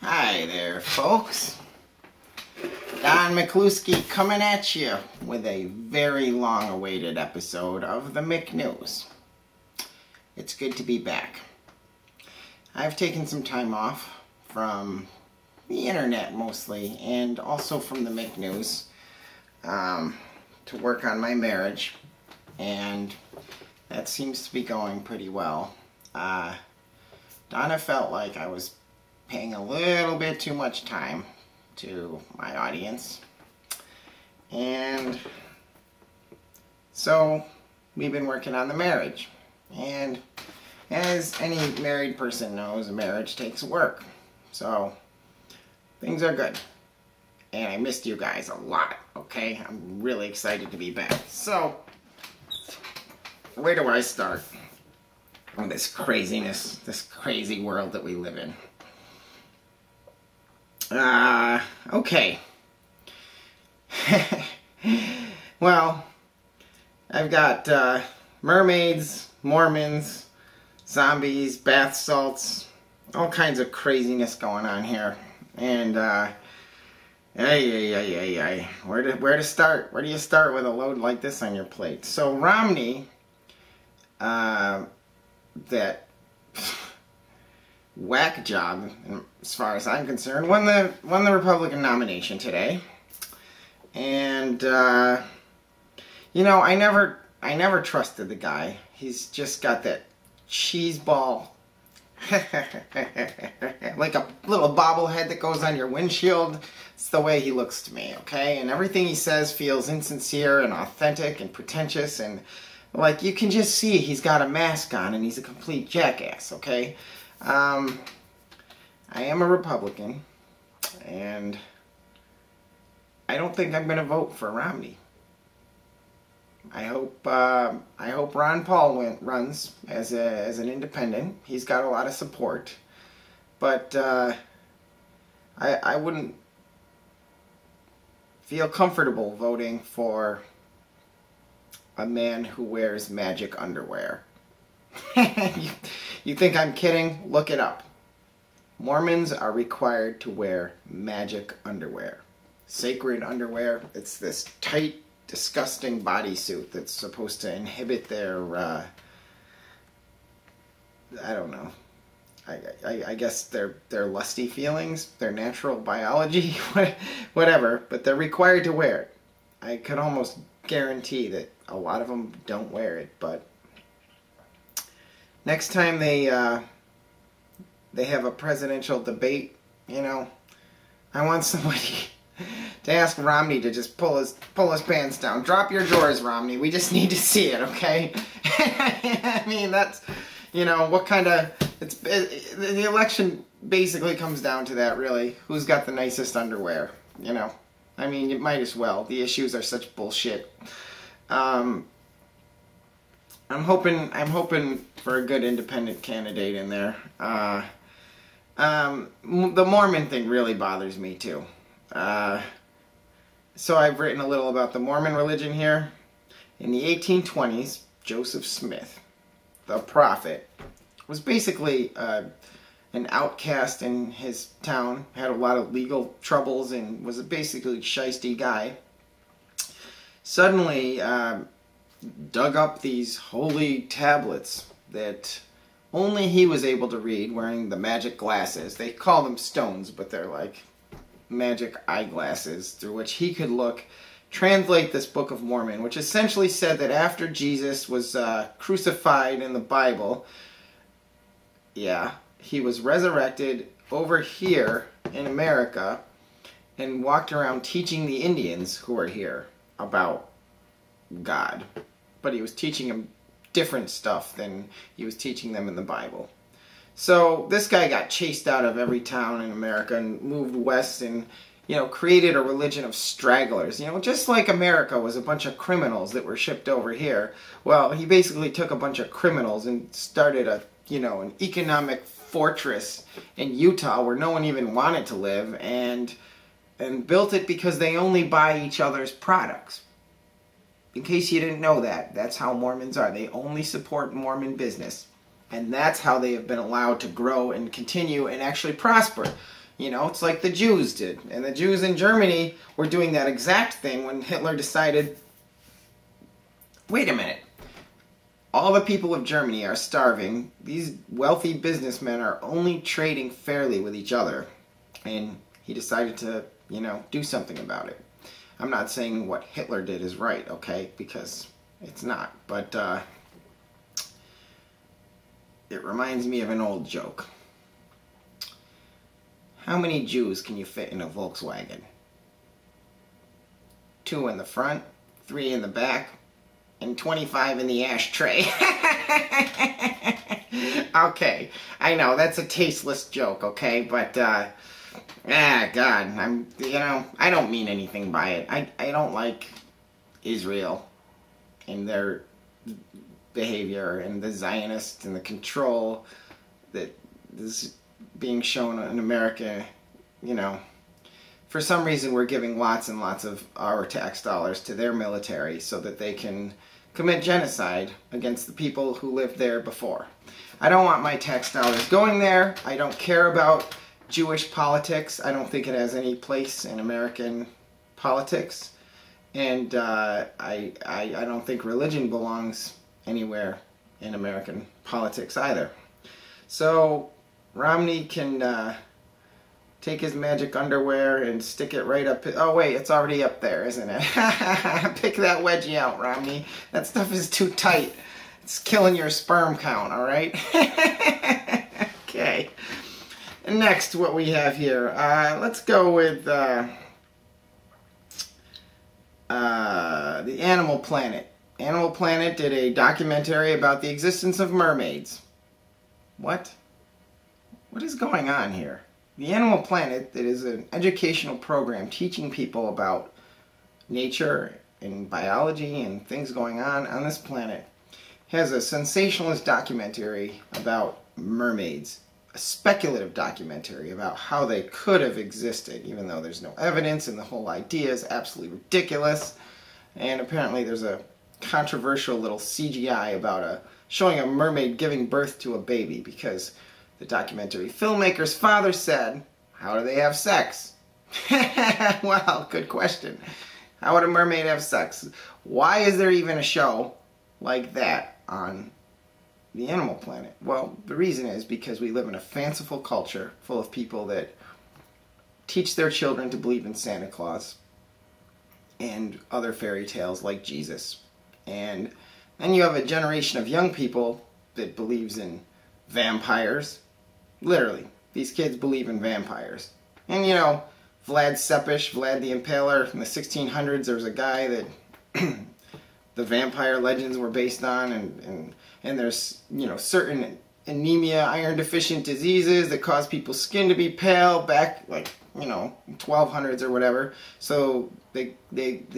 Hi there, folks. Don McCluskey coming at you with a very long-awaited episode of the McNews. It's good to be back. I've taken some time off from the internet mostly, and also from the McNews, to work on my marriage, and that seems to be going pretty well. Donna felt like I was paying a little bit too much time to my audience, and so we've been working on the marriage. And as any married person knows, a marriage takes work, so things are good. And I missed you guys a lot, okay? I'm really excited to be back. So where do I start with this craziness, this crazy world that we live in? Okay. Well, I've got mermaids, Mormons, zombies, bath salts, all kinds of craziness going on here. And where to start? Where do you start with a load like this on your plate? So Romney, that whack job, as far as I'm concerned, won the Republican nomination today. And you know, I never trusted the guy. He's just got that cheeseball like a little bobblehead that goes on your windshield. It's the way he looks to me, okay? And everything he says feels insincere and authentic and pretentious, and like you can just see he's got a mask on and he's a complete jackass, okay? I am a Republican, and I don't think I'm going to vote for Romney. I hope Ron Paul runs as an independent. He's got a lot of support, but I wouldn't feel comfortable voting for a man who wears magic underwear. You think I'm kidding? Look it up. Mormons are required to wear magic underwear. Sacred underwear. It's this tight, disgusting bodysuit that's supposed to inhibit their, I don't know, I guess their lusty feelings, their natural biology, whatever, but they're required to wear it. I could almost guarantee that a lot of them don't wear it, but next time they have a presidential debate, you know, I want somebody to ask Romney to just pull his pants down. Drop your drawers, Romney. We just need to see it, okay? I mean, that's, you know, what kind of... the election basically comes down to that, really. Who's got the nicest underwear, you know? I mean, it might as well. The issues are such bullshit. I'm hoping for a good independent candidate in there. The Mormon thing really bothers me, too. So I've written a little about the Mormon religion here. In the 1820s, Joseph Smith, the prophet, was basically an outcast in his town, had a lot of legal troubles, and was a basically shiesty guy. Suddenly dug up these holy tablets that only he was able to read, wearing the magic glasses. They call them stones, but they're like magic eyeglasses through which he could look, translate this Book of Mormon, which essentially said that after Jesus was crucified in the Bible, yeah, he was resurrected over here in America and walked around teaching the Indians who were here about God. But he was teaching them different stuff than he was teaching them in the Bible. So this guy got chased out of every town in America and moved west and, you know, created a religion of stragglers. You know, just like America was a bunch of criminals that were shipped over here. Well, he basically took a bunch of criminals and started a, you know, an economic fortress in Utah where no one even wanted to live, and built it because they only buy each other's products. In case you didn't know that, that's how Mormons are. They only support Mormon business. And that's how they have been allowed to grow and continue and actually prosper. You know, it's like the Jews did. And the Jews in Germany were doing that exact thing when Hitler decided, wait a minute, all the people of Germany are starving. These wealthy businessmen are only trading fairly with each other. And he decided to, you know, do something about it. I'm not saying what Hitler did is right, okay? Because it's not. But it reminds me of an old joke. How many Jews can you fit in a Volkswagen? 2 in the front, 3 in the back, and 25 in the ashtray. Okay, I know, that's a tasteless joke, okay? But, God, I don't mean anything by it. I don't like Israel and their behavior and the Zionists and the control that is being shown in America. You know, for some reason we're giving lots and lots of our tax dollars to their military so that they can commit genocide against the people who lived there before. I don't want my tax dollars going there. I don't care about Jewish politics. I don't think it has any place in American politics. And I don't think religion belongs anywhere in American politics either. So Romney can take his magic underwear and stick it right up. Oh wait, it's already up there, isn't it? Pick that wedgie out, Romney. That stuff is too tight. It's killing your sperm count, all right? Okay. And next, what we have here, let's go with the Animal Planet. Animal Planet did a documentary about the existence of mermaids. What? What is going on here? The Animal Planet, that is an educational program teaching people about nature and biology and things going on this planet, has a sensationalist documentary about mermaids. A speculative documentary about how they could have existed, even though there's no evidence, and the whole idea is absolutely ridiculous. And apparently there's a controversial little CGI about showing a mermaid giving birth to a baby, because the documentary filmmaker's father said, how do they have sex? Well, good question. How would a mermaid have sex? Why is there even a show like that on the Animal Planet? Well, the reason is because we live in a fanciful culture full of people that teach their children to believe in Santa Claus and other fairy tales like Jesus. And then you have a generation of young people that believes in vampires. Literally, these kids believe in vampires. And you know, Vlad the Impaler, in the 1600s, there was a guy that the vampire legends were based on, and there's, you know, certain anemia, iron deficient diseases that cause people's skin to be pale back, like, you know, 1200s or whatever. So the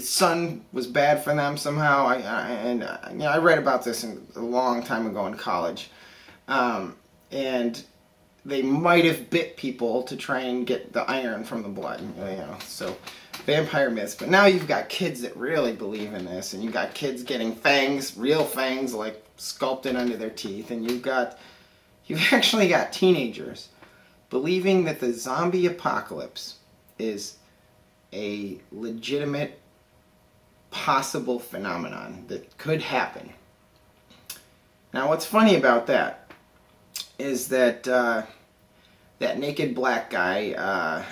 sun was bad for them somehow. I read about this a long time ago in college, and they might have bit people to try and get the iron from the blood, you know. So vampire myths. But now you've got kids that really believe in this, and you've got kids getting fangs, real fangs, like sculpted under their teeth, and you've actually got teenagers believing that the zombie apocalypse is a legitimate, possible phenomenon that could happen. Now, what's funny about that is that that naked black guy,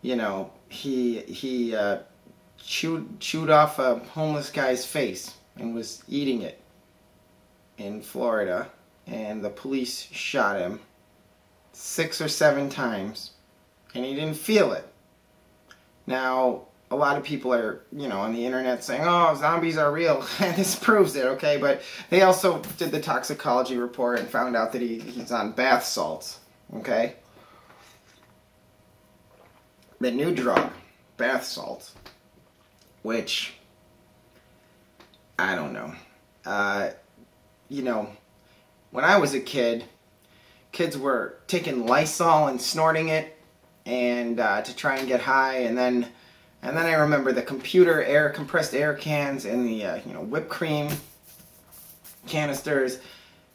you know, he chewed off a homeless guy's face and was eating it in Florida, and the police shot him 6 or 7 times, and he didn't feel it. Now, a lot of people are, you know, on the internet saying, oh, zombies are real. This proves it, okay? But they also did the toxicology report and found out that he's on bath salts, okay? The new drug, bath salts, which, I don't know. You know, when I was a kid, kids were taking Lysol and snorting it and to try and get high, and then I remember the compressed air cans and the you know, whipped cream canisters.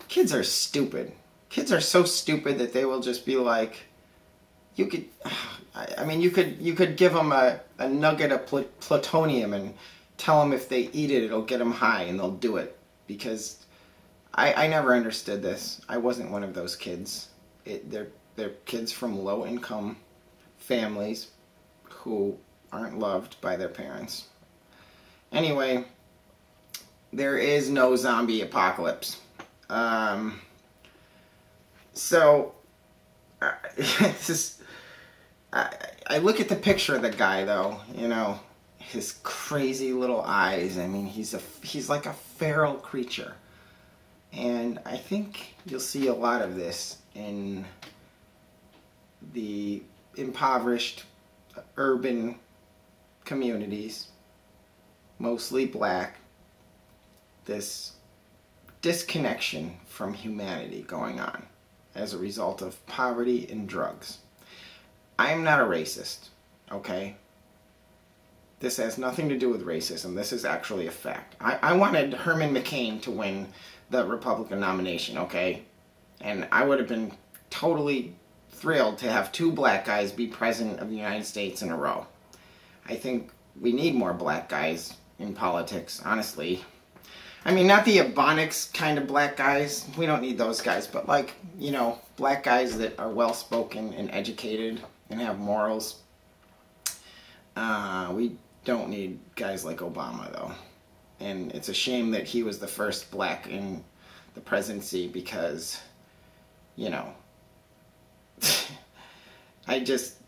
Kids are stupid. Kids are so stupid that they will just be like, you could, I mean, you could give them a nugget of plutonium and tell them if they eat it, it'll get them high, and they'll do it. Because I never understood this. I wasn't one of those kids. They're kids from low-income families who aren't loved by their parents. Anyway, there is no zombie apocalypse. So, I look at the picture of the guy, though, you know, his crazy little eyes. I mean, he's like a feral creature. And I think you'll see a lot of this in the impoverished urban communities, mostly black, this disconnection from humanity going on as a result of poverty and drugs. I'm not a racist, okay? This has nothing to do with racism. This is actually a fact. I wanted Herman McCain to win the Republican nomination, okay? And I would have been totally thrilled to have 2 black guys be president of the United States in a row. I think we need more black guys in politics, honestly. I mean, not the Ebonics kind of black guys. We don't need those guys. But, like, you know, black guys that are well-spoken and educated and have morals. We don't need guys like Obama, though. And it's a shame that he was the first black in the presidency because, you know, I just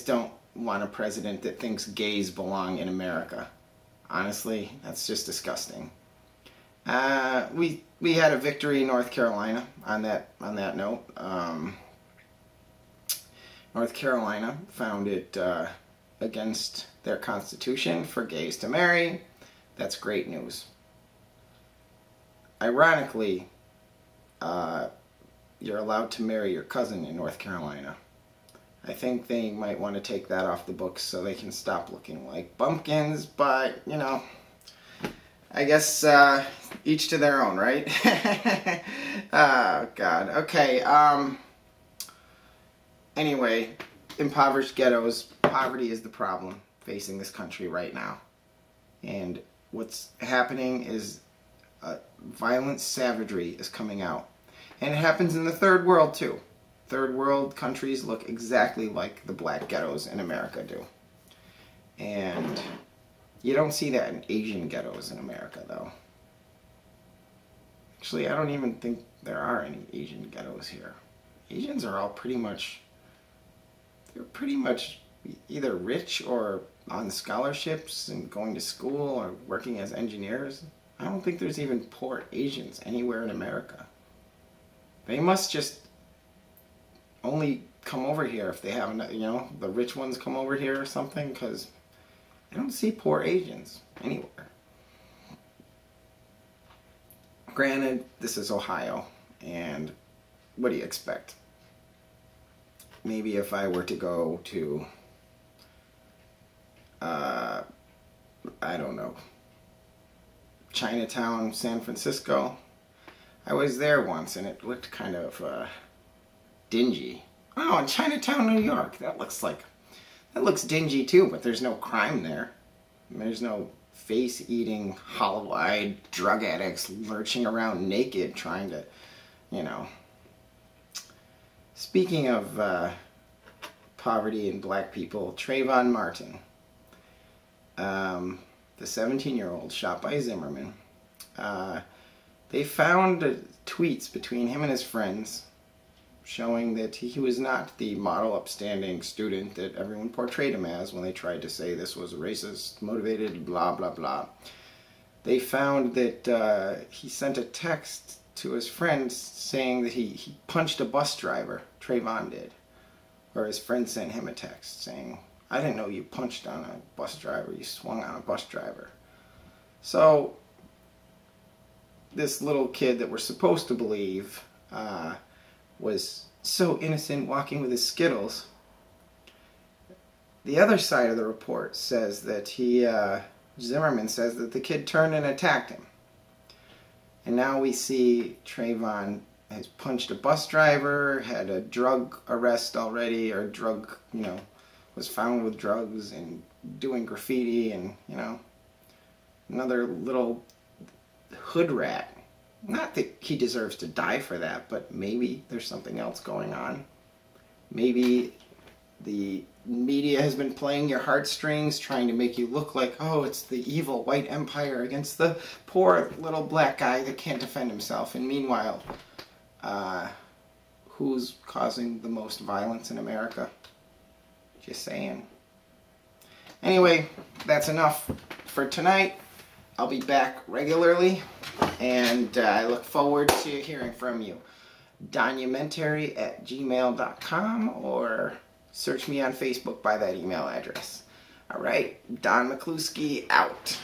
don't want a president that thinks gays belong in America. Honestly, that's just disgusting. We had a victory in North Carolina on that note. North Carolina found it against their constitution for gays to marry. That's great news. Ironically, you're allowed to marry your cousin in North Carolina. I think they might want to take that off the books so they can stop looking like bumpkins, but, you know, I guess each to their own, right? Oh, God. Okay, anyway, impoverished ghettos, poverty is the problem facing this country right now. And what's happening is violent savagery is coming out. And it happens in the third world, too. Third world countries look exactly like the black ghettos in America do. And you don't see that in Asian ghettos in America, though. Actually, I don't even think there are any Asian ghettos here. Asians are all pretty much either rich or on scholarships and going to school or working as engineers. I don't think there's even poor Asians anywhere in America. They must just only come over here if they have, you know, the rich ones come over here or something, because I don't see poor Asians anywhere. Granted, this is Ohio, and what do you expect? Maybe if I were to go to, I don't know, Chinatown, San Francisco. I was there once, and it looked kind of dingy. Oh, in Chinatown, New York, that looks dingy too, but there's no crime there. There's no face-eating, hollow-eyed drug addicts lurching around naked trying to, you know. Speaking of poverty and black people, Trayvon Martin, the 17-year-old shot by Zimmerman, they found tweets between him and his friends showing that he was not the model upstanding student that everyone portrayed him as when they tried to say this was racist, motivated, blah, blah, blah. They found that he sent a text to his friends saying that he punched a bus driver, Trayvon did. Or his friend sent him a text saying, I didn't know you punched on a bus driver, you swung on a bus driver. So, this little kid that we're supposed to believe was so innocent walking with his Skittles. The other side of the report says that Zimmerman says that the kid turned and attacked him. And now we see Trayvon has punched a bus driver, had a drug arrest already, or drug, was found with drugs and doing graffiti, and, another little hood rat. Not that he deserves to die for that, but maybe there's something else going on. Maybe the media has been playing your heartstrings, trying to make you look like, oh, it's the evil white empire against the poor little black guy that can't defend himself. And meanwhile, who's causing the most violence in America? Just saying. Anyway, that's enough for tonight. I'll be back regularly, and I look forward to hearing from you. Donumentary@gmail.com, or search me on Facebook by that email address. All right, Don McCluskey out.